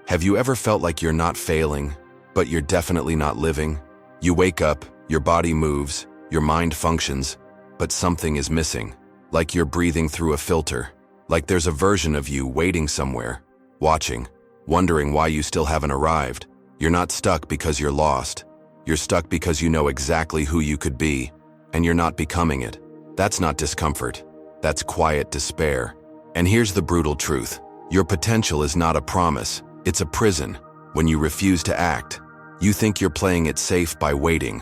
Have you ever felt like you're not failing, but you're definitely not living? You wake up, your body moves, your mind functions, but something is missing. Like you're breathing through a filter. Like there's a version of you waiting somewhere, watching, wondering why you still haven't arrived. You're not stuck because you're lost. You're stuck because you know exactly who you could be, and you're not becoming it. That's not discomfort. That's quiet despair. And here's the brutal truth. Your potential is not a promise. It's a prison. When you refuse to act, you think you're playing it safe by waiting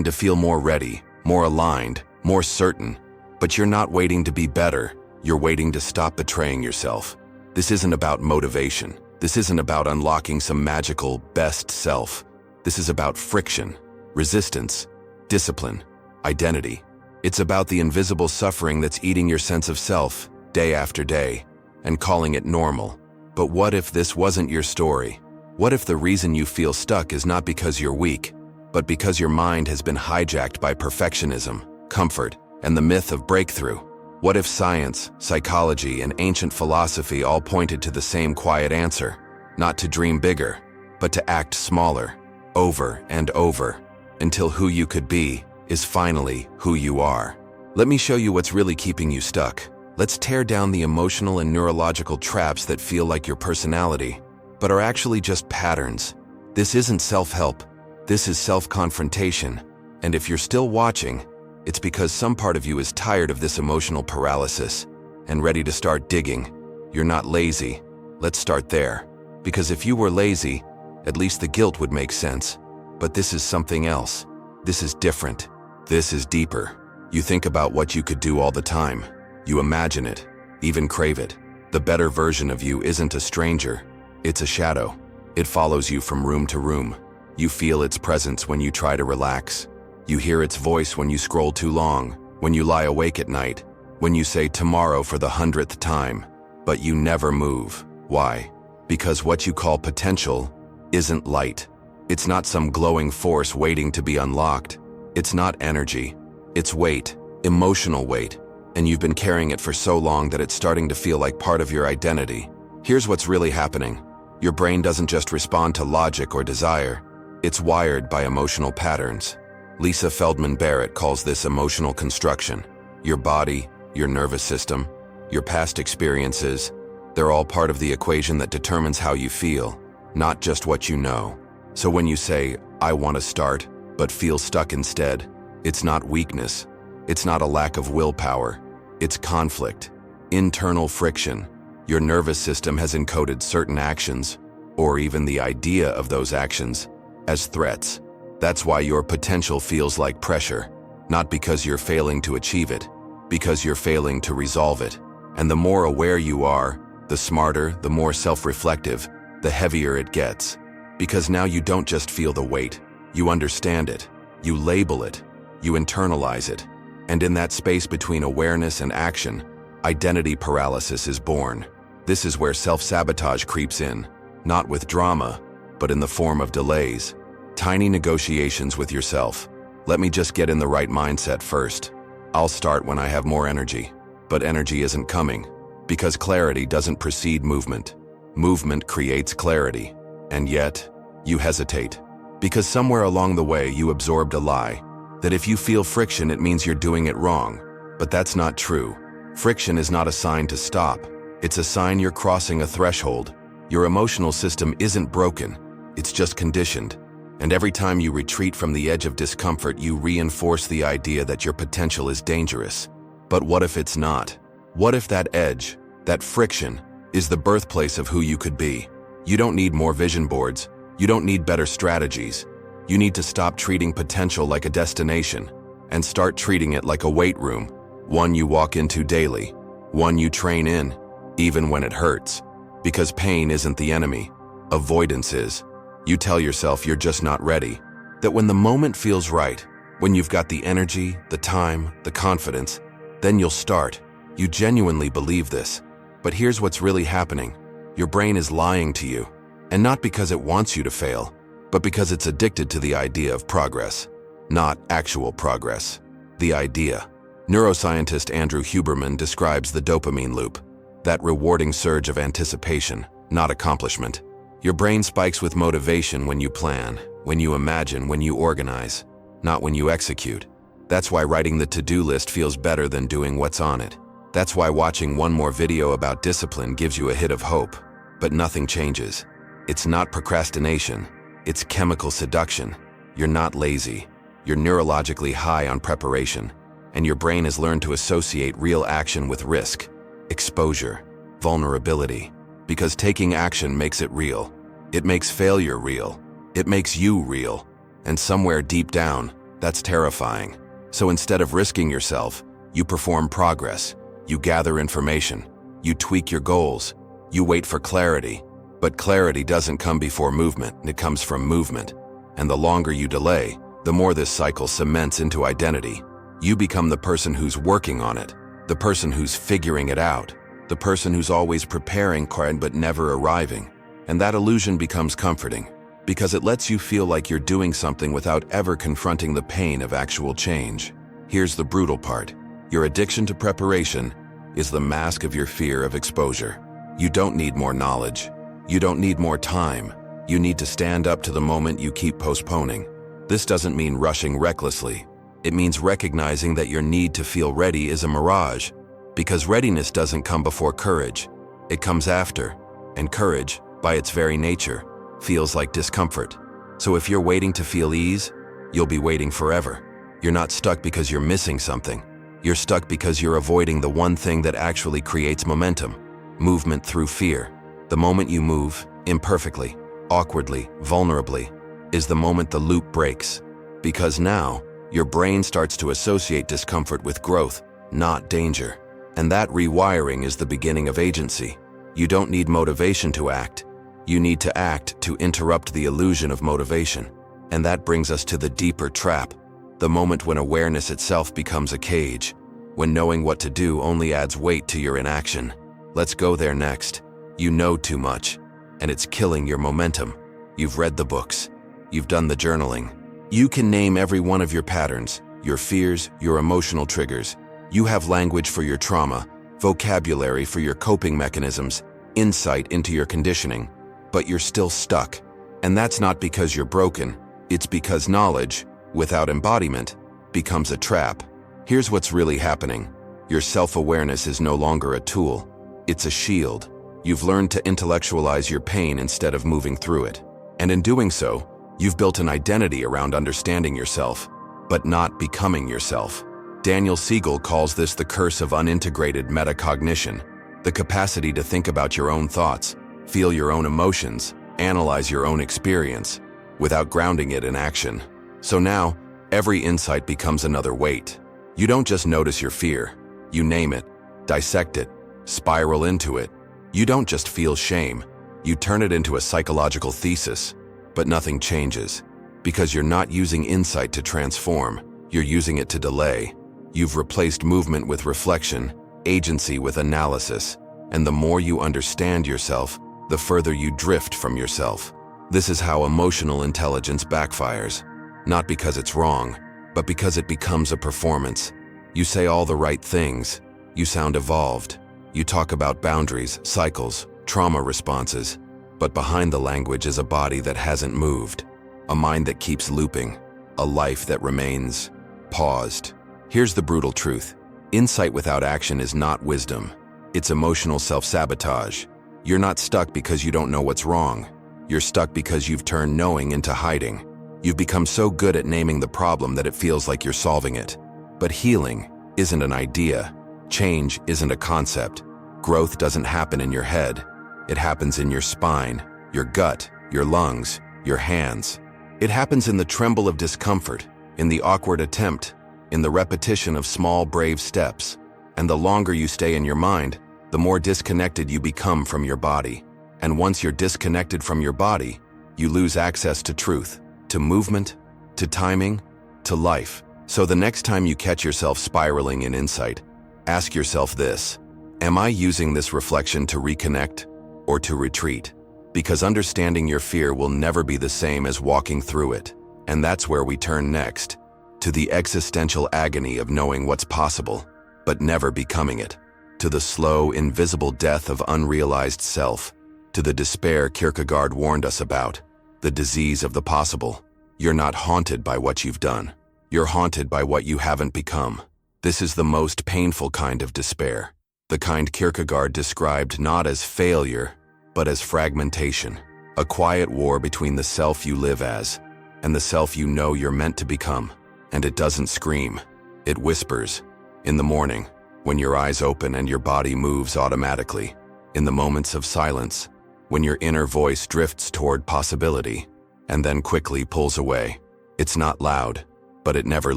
to feel more ready, more aligned, more certain. But you're not waiting to be better. You're waiting to stop betraying yourself. This isn't about motivation. This isn't about unlocking some magical best self. This is about friction, resistance, discipline, identity. It's about the invisible suffering that's eating your sense of self day after day and calling it normal. But what if this wasn't your story? What if the reason you feel stuck is not because you're weak, but because your mind has been hijacked by perfectionism, comfort, and the myth of breakthrough? What if science, psychology, and ancient philosophy all pointed to the same quiet answer? Not to dream bigger, but to act smaller, over and over, until who you could be is finally who you are. Let me show you what's really keeping you stuck. Let's tear down the emotional and neurological traps that feel like your personality, but are actually just patterns. This isn't self-help. This is self-confrontation. And if you're still watching, it's because some part of you is tired of this emotional paralysis and ready to start digging. You're not lazy. Let's start there. Because if you were lazy, at least the guilt would make sense. But this is something else. This is different. This is deeper. You think about what you could do all the time. You imagine it, even crave it. The better version of you isn't a stranger. It's a shadow. It follows you from room to room. You feel its presence when you try to relax. You hear its voice when you scroll too long, when you lie awake at night, when you say tomorrow for the 100th time, but you never move. Why? Because what you call potential isn't light. It's not some glowing force waiting to be unlocked. It's not energy. It's weight, emotional weight. And you've been carrying it for so long that it's starting to feel like part of your identity. Here's what's really happening. Your brain doesn't just respond to logic or desire. It's wired by emotional patterns. Feldman Barrett calls this emotional construction. Your body, your nervous system, your past experiences, they're all part of the equation that determines how you feel, not just what you know. So when you say, I want to start, but feel stuck instead, it's not weakness. It's not a lack of willpower. It's conflict, internal friction. Your nervous system has encoded certain actions, or even the idea of those actions, as threats. That's why your potential feels like pressure, not because you're failing to achieve it, because you're failing to resolve it. And the more aware you are, the smarter, the more self-reflective, the heavier it gets. Because now you don't just feel the weight, you understand it, you label it, you internalize it. And in that space between awareness and action, identity paralysis is born. This is where self-sabotage creeps in, not with drama, but in the form of delays. Tiny negotiations with yourself. Let me just get in the right mindset first. I'll start when I have more energy. But energy isn't coming, because clarity doesn't precede movement. Movement creates clarity. And yet, you hesitate. Because somewhere along the way you absorbed a lie, that if you feel friction it means you're doing it wrong. But that's not true. Friction is not a sign to stop. It's a sign you're crossing a threshold. Your emotional system isn't broken, it's just conditioned. And every time you retreat from the edge of discomfort, you reinforce the idea that your potential is dangerous. But what if it's not? What if that edge, that friction, is the birthplace of who you could be? You don't need more vision boards. You don't need better strategies. You need to stop treating potential like a destination and start treating it like a weight room, one you walk into daily, one you train in, even when it hurts. Because pain isn't the enemy, avoidance is. You tell yourself you're just not ready, that when the moment feels right, when you've got the energy, the time, the confidence, then you'll start. You genuinely believe this. But here's what's really happening. Your brain is lying to you, and not because it wants you to fail, but because it's addicted to the idea of progress, not actual progress. The idea. Neuroscientist Andrew Huberman describes the dopamine loop, that rewarding surge of anticipation, not accomplishment. Your brain spikes with motivation when you plan, when you imagine, when you organize, not when you execute. That's why writing the to-do list feels better than doing what's on it. That's why watching one more video about discipline gives you a hit of hope, but nothing changes. It's not procrastination, it's chemical seduction. You're not lazy. You're neurologically high on preparation, and your brain has learned to associate real action with risk, exposure, vulnerability, because taking action makes it real. It makes failure real. It makes you real. And somewhere deep down, that's terrifying. So instead of risking yourself, you perform progress. You gather information. You tweak your goals. You wait for clarity. But clarity doesn't come before movement, it comes from movement. And the longer you delay, the more this cycle cements into identity. You become the person who's working on it, the person who's figuring it out, the person who's always preparing but never arriving. And that illusion becomes comforting, because it lets you feel like you're doing something without ever confronting the pain of actual change. Here's the brutal part. Your addiction to preparation is the mask of your fear of exposure. You don't need more knowledge. You don't need more time. You need to stand up to the moment you keep postponing. This doesn't mean rushing recklessly. It means recognizing that your need to feel ready is a mirage, because readiness doesn't come before courage. It comes after, and courage, by its very nature, feels like discomfort. So if you're waiting to feel ease, you'll be waiting forever. You're not stuck because you're missing something. You're stuck because you're avoiding the one thing that actually creates momentum, movement through fear. The moment you move, imperfectly, awkwardly, vulnerably, is the moment the loop breaks. Because now, your brain starts to associate discomfort with growth, not danger. And that rewiring is the beginning of agency. You don't need motivation to act. You need to act to interrupt the illusion of motivation. And that brings us to the deeper trap, the moment when awareness itself becomes a cage, when knowing what to do only adds weight to your inaction. Let's go there next. You know too much, and it's killing your momentum. You've read the books. You've done the journaling. You can name every one of your patterns, your fears, your emotional triggers. You have language for your trauma, vocabulary for your coping mechanisms, insight into your conditioning, but you're still stuck. And that's not because you're broken. It's because knowledge, without embodiment, becomes a trap. Here's what's really happening. Your self-awareness is no longer a tool. It's a shield. You've learned to intellectualize your pain instead of moving through it. And in doing so, you've built an identity around understanding yourself, but not becoming yourself. Daniel Siegel calls this the curse of unintegrated metacognition, the capacity to think about your own thoughts, feel your own emotions, analyze your own experience, without grounding it in action. So now, every insight becomes another weight. You don't just notice your fear. You name it, dissect it, spiral into it. You don't just feel shame. You turn it into a psychological thesis. But nothing changes, because you're not using insight to transform. You're using it to delay. You've replaced movement with reflection, agency with analysis. And the more you understand yourself, the further you drift from yourself. This is how emotional intelligence backfires. Not because it's wrong, but because it becomes a performance. You say all the right things. You sound evolved. You talk about boundaries, cycles, trauma responses. But behind the language is a body that hasn't moved, a mind that keeps looping, a life that remains paused. Here's the brutal truth. Insight without action is not wisdom. It's emotional self-sabotage. You're not stuck because you don't know what's wrong. You're stuck because you've turned knowing into hiding. You've become so good at naming the problem that it feels like you're solving it. But healing isn't an idea. Change isn't a concept. Growth doesn't happen in your head. It happens in your spine, your gut, your lungs, your hands. It happens in the tremble of discomfort, in the awkward attempt, in the repetition of small, brave steps. And the longer you stay in your mind, the more disconnected you become from your body. And once you're disconnected from your body, you lose access to truth, to movement, to timing, to life. So the next time you catch yourself spiraling in insight, ask yourself this: am I using this reflection to reconnect or to retreat? Because understanding your fear will never be the same as walking through it. And that's where we turn next, to the existential agony of knowing what's possible, but never becoming it, to the slow, invisible death of unrealized self, to the despair Kierkegaard warned us about, the disease of the possible. You're not haunted by what you've done. You're haunted by what you haven't become. This is the most painful kind of despair, the kind Kierkegaard described not as failure, but as fragmentation, a quiet war between the self you live as and the self you know you're meant to become. And it doesn't scream, it whispers. In the morning, when your eyes open and your body moves automatically, in the moments of silence, when your inner voice drifts toward possibility and then quickly pulls away. It's not loud, but it never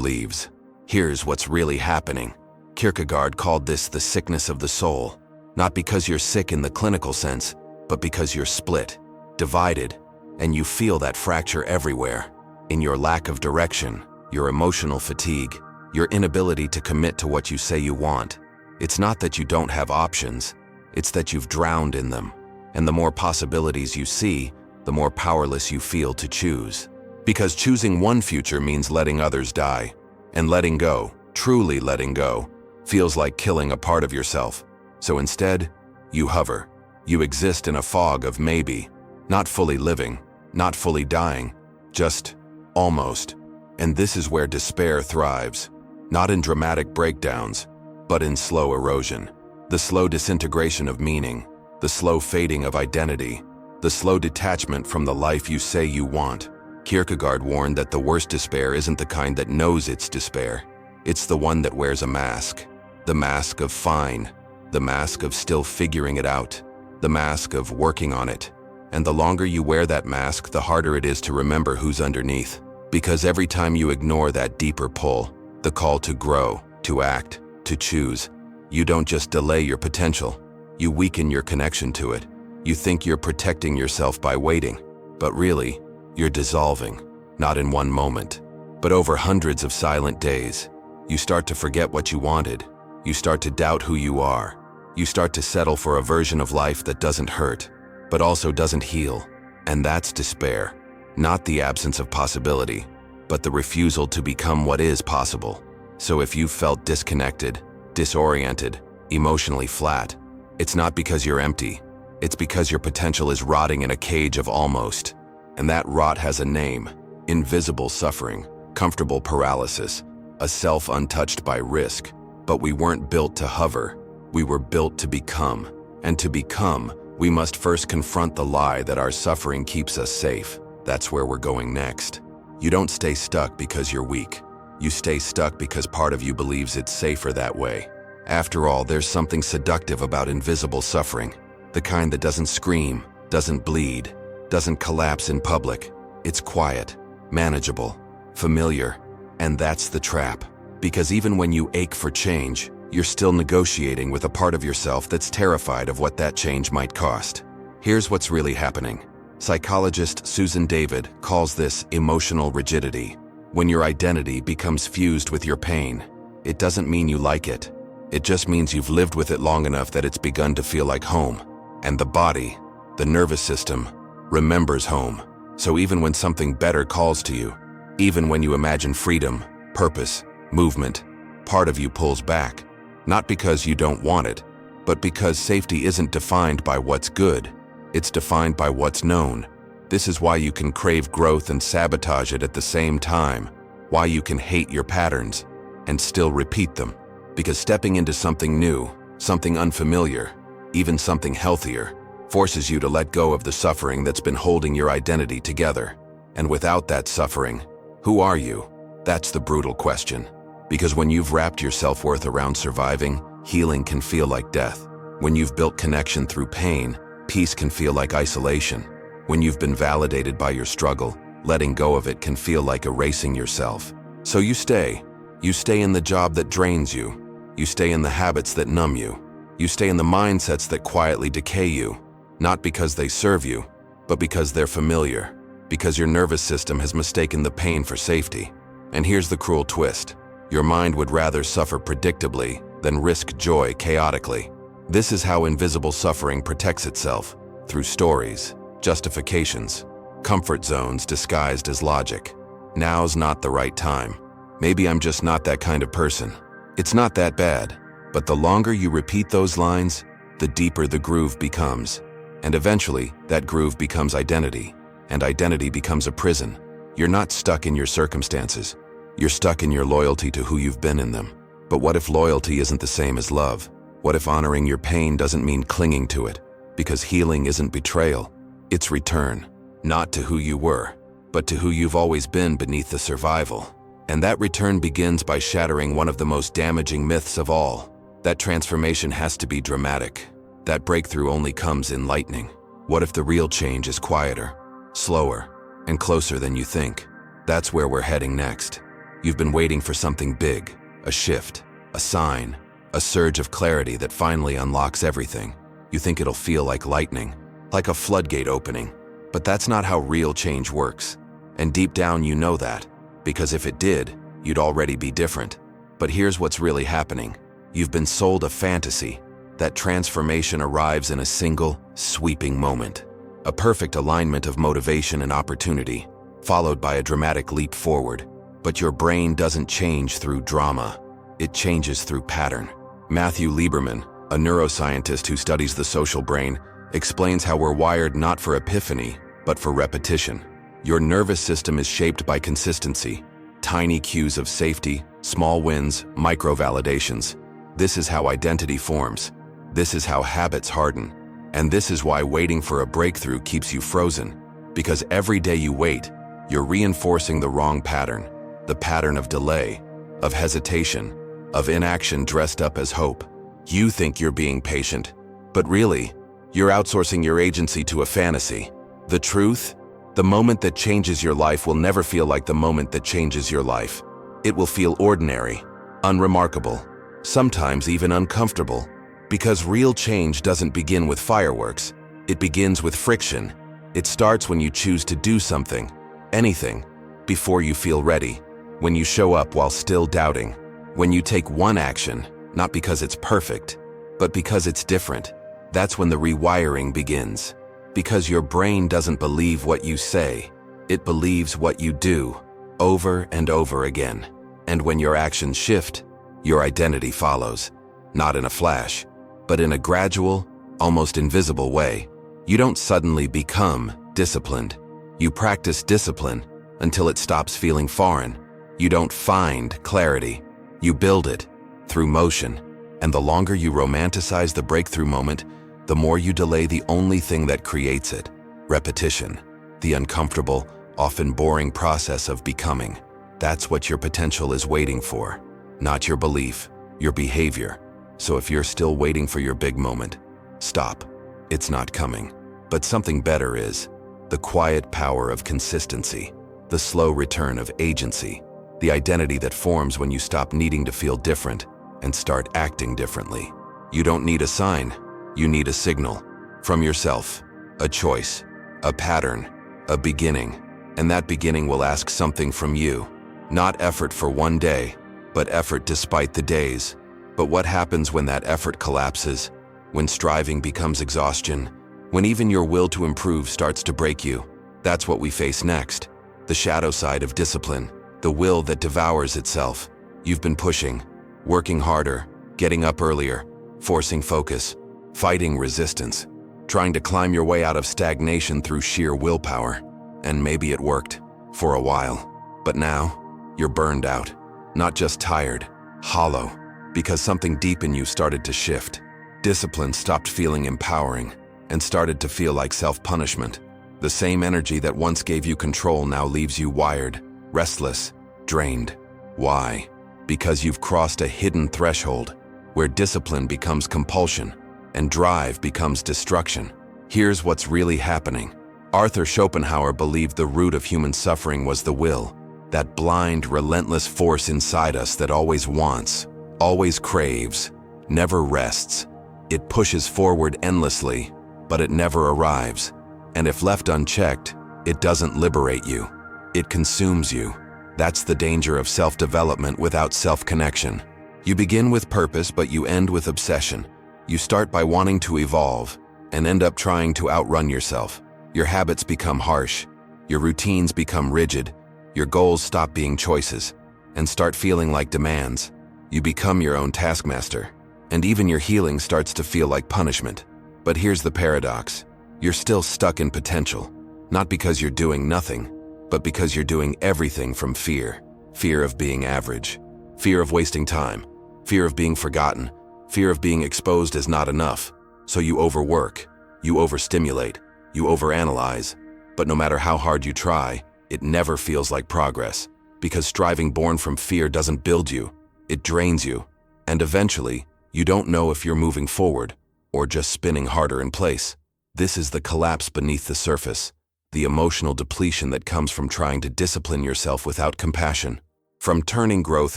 leaves. Here's what's really happening. Kierkegaard called this the sickness of the soul, not because you're sick in the clinical sense, but because you're split, divided, and you feel that fracture everywhere. In your lack of direction, your emotional fatigue, your inability to commit to what you say you want. It's not that you don't have options, it's that you've drowned in them. And the more possibilities you see, the more powerless you feel to choose. Because choosing one future means letting others die. And letting go, truly letting go, feels like killing a part of yourself. So instead, you hover. You exist in a fog of maybe, not fully living, not fully dying, just almost. And this is where despair thrives, not in dramatic breakdowns, but in slow erosion, the slow disintegration of meaning, the slow fading of identity, the slow detachment from the life you say you want. Kierkegaard warned that the worst despair isn't the kind that knows it's despair. It's the one that wears a mask. The mask of fine, the mask of still figuring it out, the mask of working on it. And the longer you wear that mask, the harder it is to remember who's underneath. Because every time you ignore that deeper pull, the call to grow, to act, to choose, you don't just delay your potential, you weaken your connection to it. You think you're protecting yourself by waiting, but really, you're dissolving, not in one moment, but over hundreds of silent days. You start to forget what you wanted. You start to doubt who you are. You start to settle for a version of life that doesn't hurt, but also doesn't heal. And that's despair. Not the absence of possibility, but the refusal to become what is possible. So if you've felt disconnected, disoriented, emotionally flat, it's not because you're empty. It's because your potential is rotting in a cage of almost. And that rot has a name: invisible suffering, comfortable paralysis, a self untouched by risk. But we weren't built to hover. We were built to become. And to become, we must first confront the lie that our suffering keeps us safe. That's where we're going next. You don't stay stuck because you're weak. You stay stuck because part of you believes it's safer that way. After all, there's something seductive about invisible suffering. The kind that doesn't scream, doesn't bleed, doesn't collapse in public. It's quiet, manageable, familiar. And that's the trap. Because even when you ache for change, you're still negotiating with a part of yourself that's terrified of what that change might cost. Here's what's really happening. Psychologist Susan David calls this emotional rigidity. When your identity becomes fused with your pain, it doesn't mean you like it. It just means you've lived with it long enough that it's begun to feel like home. And the body, the nervous system, remembers home. So even when something better calls to you, even when you imagine freedom, purpose, movement, part of you pulls back. Not because you don't want it, but because safety isn't defined by what's good. It's defined by what's known. This is why you can crave growth and sabotage it at the same time. Why you can hate your patterns and still repeat them. Because stepping into something new, something unfamiliar, even something healthier, forces you to let go of the suffering that's been holding your identity together. And without that suffering, who are you? That's the brutal question. Because when you've wrapped your self-worth around surviving, healing can feel like death. When you've built connection through pain, peace can feel like isolation. When you've been validated by your struggle, letting go of it can feel like erasing yourself. So you stay. You stay in the job that drains you. You stay in the habits that numb you. You stay in the mindsets that quietly decay you. Not because they serve you, but because they're familiar. Because your nervous system has mistaken the pain for safety. And here's the cruel twist. Your mind would rather suffer predictably than risk joy chaotically. This is how invisible suffering protects itself, through stories, justifications, comfort zones disguised as logic. Now's not the right time. Maybe I'm just not that kind of person. It's not that bad. But the longer you repeat those lines, the deeper the groove becomes. And eventually, that groove becomes identity, and identity becomes a prison. You're not stuck in your circumstances. You're stuck in your loyalty to who you've been in them. But what if loyalty isn't the same as love? What if honoring your pain doesn't mean clinging to it? Because healing isn't betrayal, it's return. Not to who you were, but to who you've always been beneath the survival. And that return begins by shattering one of the most damaging myths of all. That transformation has to be dramatic. That breakthrough only comes in lightning. What if the real change is quieter, slower, and closer than you think? That's where we're heading next. You've been waiting for something big, a shift, a sign, a surge of clarity that finally unlocks everything. You think it'll feel like lightning, like a floodgate opening. But that's not how real change works. And deep down you know that, because if it did, you'd already be different. But here's what's really happening. You've been sold a fantasy. That transformation arrives in a single, sweeping moment. A perfect alignment of motivation and opportunity, followed by a dramatic leap forward. But your brain doesn't change through drama. It changes through pattern. Matthew Huberman, a neuroscientist who studies the social brain, explains how we're wired not for epiphany, but for repetition. Your nervous system is shaped by consistency, tiny cues of safety, small wins, micro-validations. This is how identity forms. This is how habits harden. And this is why waiting for a breakthrough keeps you frozen. Because every day you wait, you're reinforcing the wrong pattern. The pattern of delay, of hesitation, of inaction dressed up as hope. You think you're being patient, but really, you're outsourcing your agency to a fantasy. The truth? The moment that changes your life will never feel like the moment that changes your life. It will feel ordinary, unremarkable, sometimes even uncomfortable. Because real change doesn't begin with fireworks. It begins with friction. It starts when you choose to do something, anything, before you feel ready. When you show up while still doubting. When you take one action, not because it's perfect, but because it's different. That's when the rewiring begins. Because your brain doesn't believe what you say. It believes what you do, over and over again. And when your actions shift, your identity follows. Not in a flash, but in a gradual, almost invisible way. You don't suddenly become disciplined. You practice discipline until it stops feeling foreign. You don't find clarity. You build it through motion. And the longer you romanticize the breakthrough moment, the more you delay the only thing that creates it: repetition. The uncomfortable, often boring process of becoming. That's what your potential is waiting for. Not your belief, your behavior. So if you're still waiting for your big moment, stop. It's not coming. But something better is. The quiet power of consistency. The slow return of agency. The identity that forms when you stop needing to feel different and start acting differently. You don't need a sign. You need a signal. From yourself. A choice. A pattern. A beginning. And that beginning will ask something from you. Not effort for one day, but effort despite the days. But what happens when that effort collapses? When striving becomes exhaustion? When even your will to improve starts to break you? That's what we face next. The shadow side of discipline. The will that devours itself. You've been pushing, working harder, getting up earlier, forcing focus, fighting resistance, trying to climb your way out of stagnation through sheer willpower. And maybe it worked, for a while. But now, you're burned out. Not just tired, hollow. Because something deep in you started to shift. Discipline stopped feeling empowering and started to feel like self-punishment. The same energy that once gave you control now leaves you wired, restless, drained. Why? Because you've crossed a hidden threshold where discipline becomes compulsion and drive becomes destruction. Here's what's really happening. Arthur Schopenhauer believed the root of human suffering was the will, that blind, relentless force inside us that always wants, always craves, never rests. It pushes forward endlessly, but it never arrives. And if left unchecked, it doesn't liberate you. It consumes you. That's the danger of self-development without self-connection. You begin with purpose, but you end with obsession. You start by wanting to evolve and end up trying to outrun yourself. Your habits become harsh. Your routines become rigid. Your goals stop being choices and start feeling like demands. You become your own taskmaster, and even your healing starts to feel like punishment. But here's the paradox. You're still stuck in potential, not because you're doing nothing, but because you're doing everything from fear. Fear of being average, fear of wasting time, fear of being forgotten, fear of being exposed as not enough. So you overwork, you overstimulate, you overanalyze, but no matter how hard you try, it never feels like progress, because striving born from fear doesn't build you, it drains you, and eventually, you don't know if you're moving forward or just spinning harder in place. This is the collapse beneath the surface, the emotional depletion that comes from trying to discipline yourself without compassion, from turning growth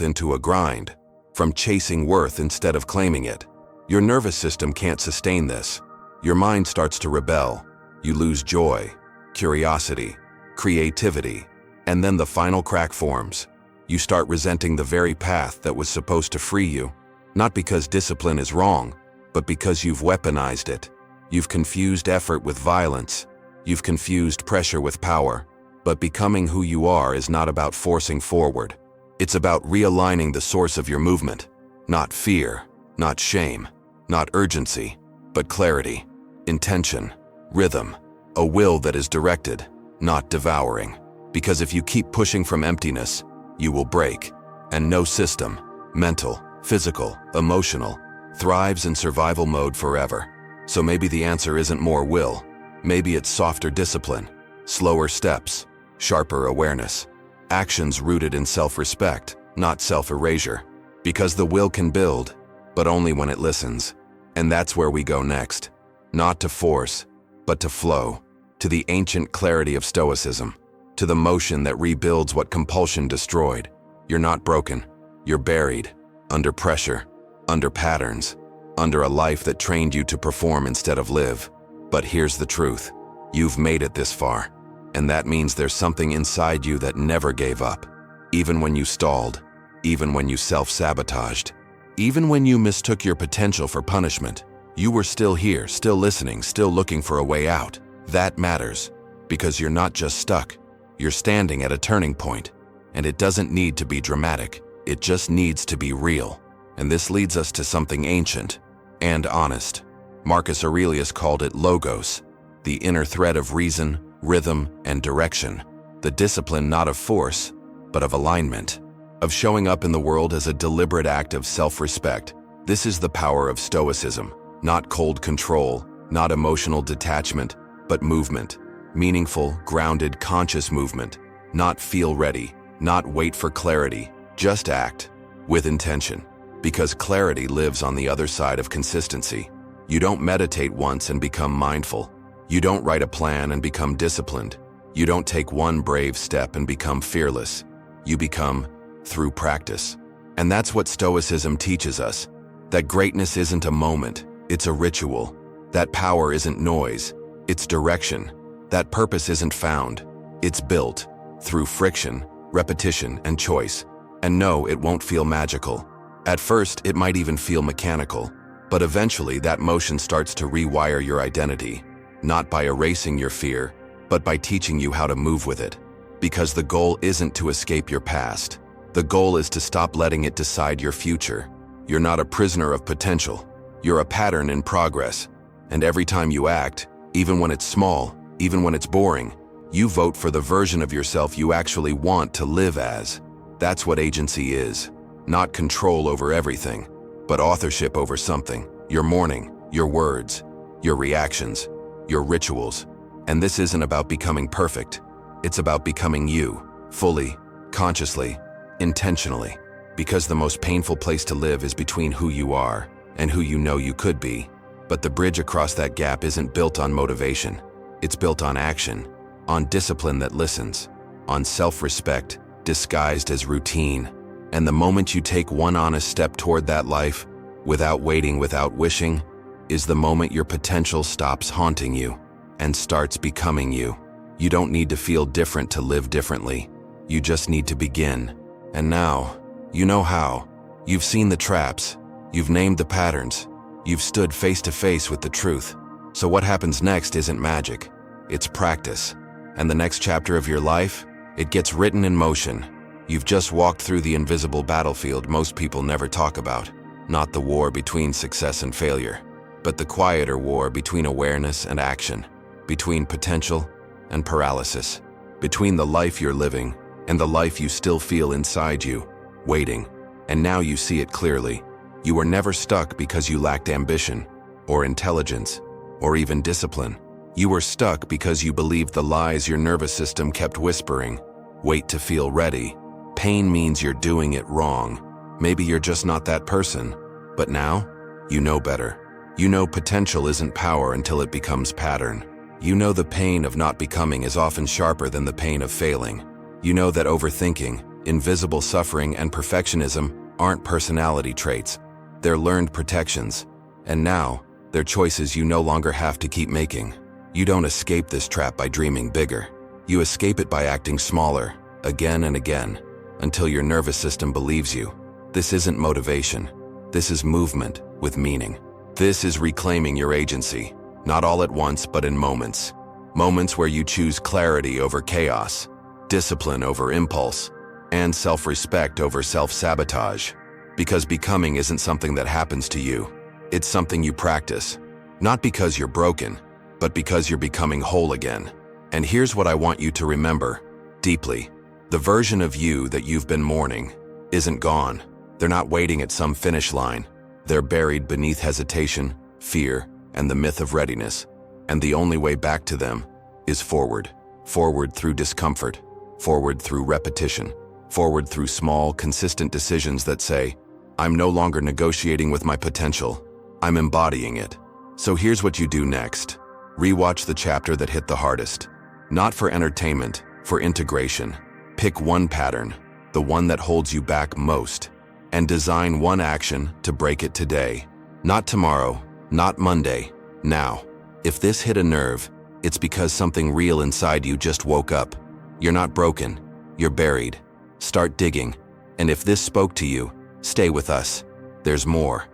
into a grind, from chasing worth instead of claiming it. Your nervous system can't sustain this. Your mind starts to rebel. You lose joy, curiosity, creativity, and then the final crack forms. You start resenting the very path that was supposed to free you, not because discipline is wrong, but because you've weaponized it. You've confused effort with violence. You've confused pressure with power. But becoming who you are is not about forcing forward. It's about realigning the source of your movement. Not fear, not shame, not urgency, but clarity, intention, rhythm, a will that is directed, not devouring. Because if you keep pushing from emptiness, you will break. And no system, mental, physical, emotional, thrives in survival mode forever. So maybe the answer isn't more will. Maybe it's softer discipline, slower steps, sharper awareness, actions rooted in self-respect, not self-erasure. Because the will can build, but only when it listens. And that's where we go next. Not to force, but to flow, to the ancient clarity of Stoicism, to the motion that rebuilds what compulsion destroyed. You're not broken. You're buried, under pressure, under patterns, under a life that trained you to perform instead of live. But here's the truth. You've made it this far, and that means there's something inside you that never gave up. Even when you stalled, even when you self-sabotaged, even when you mistook your potential for punishment, you were still here, still listening, still looking for a way out. That matters, because you're not just stuck. You're standing at a turning point, and it doesn't need to be dramatic. It just needs to be real. And this leads us to something ancient and honest. Marcus Aurelius called it logos, the inner thread of reason, rhythm, and direction. The discipline not of force, but of alignment, of showing up in the world as a deliberate act of self-respect. This is the power of Stoicism, not cold control, not emotional detachment, but movement. Meaningful, grounded, conscious movement. Not feel ready, not wait for clarity, just act with intention. Because clarity lives on the other side of consistency. You don't meditate once and become mindful. You don't write a plan and become disciplined. You don't take one brave step and become fearless. You become through practice. And that's what Stoicism teaches us. That greatness isn't a moment, it's a ritual. That power isn't noise, it's direction. That purpose isn't found, it's built through friction, repetition, and choice. And no, it won't feel magical. At first, it might even feel mechanical. But eventually, that motion starts to rewire your identity. Not by erasing your fear, but by teaching you how to move with it. Because the goal isn't to escape your past. The goal is to stop letting it decide your future. You're not a prisoner of potential. You're a pattern in progress. And every time you act, even when it's small, even when it's boring, you vote for the version of yourself you actually want to live as. That's what agency is. Not control over everything, but authorship over something. Your morning, your words, your reactions, your rituals. And this isn't about becoming perfect. It's about becoming you, fully, consciously, intentionally. Because the most painful place to live is between who you are and who you know you could be. But the bridge across that gap isn't built on motivation. It's built on action, on discipline that listens, on self-respect disguised as routine. And the moment you take one honest step toward that life, without waiting, without wishing, is the moment your potential stops haunting you and starts becoming you. You don't need to feel different to live differently. You just need to begin. And now, you know how. You've seen the traps. You've named the patterns. You've stood face to face with the truth. So what happens next isn't magic. It's practice. And the next chapter of your life, it gets written in motion. You've just walked through the invisible battlefield most people never talk about. Not the war between success and failure, but the quieter war between awareness and action. between potential and paralysis, between the life you're living and the life you still feel inside you, waiting. And now you see it clearly. You were never stuck because you lacked ambition, or intelligence, or even discipline. You were stuck because you believed the lies your nervous system kept whispering. Wait to feel ready. Pain means you're doing it wrong. Maybe you're just not that person. But now, you know better. You know potential isn't power until it becomes pattern. You know the pain of not becoming is often sharper than the pain of failing. You know that overthinking, invisible suffering, and perfectionism aren't personality traits. They're learned protections. And now, they're choices you no longer have to keep making. You don't escape this trap by dreaming bigger. You escape it by acting smaller, again and again, until your nervous system believes you. This isn't motivation. This is movement with meaning. This is reclaiming your agency, not all at once but in moments. Moments where you choose clarity over chaos, discipline over impulse, and self-respect over self-sabotage. Because becoming isn't something that happens to you. It's something you practice. Not because you're broken, but because you're becoming whole again. And here's what I want you to remember, deeply. The version of you that you've been mourning isn't gone. They're not waiting at some finish line. They're buried beneath hesitation, fear, and the myth of readiness. And the only way back to them is forward. Forward through discomfort. Forward through repetition. Forward through small, consistent decisions that say, I'm no longer negotiating with my potential. I'm embodying it. So here's what you do next. Rewatch the chapter that hit the hardest. Not for entertainment, for integration. Pick one pattern, the one that holds you back most, and design one action to break it today. Not tomorrow, not Monday, now. If this hit a nerve, it's because something real inside you just woke up. You're not broken, you're buried. Start digging. And if this spoke to you, stay with us. There's more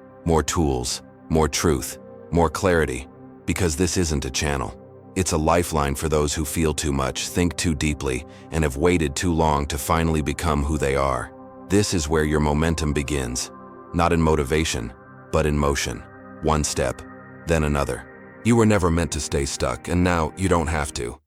tools, more truth, more clarity, because this isn't a channel. It's a lifeline for those who feel too much, think too deeply, and have waited too long to finally become who they are. This is where your momentum begins, not in motivation, but in motion. One step, then another. You were never meant to stay stuck, and now you don't have to.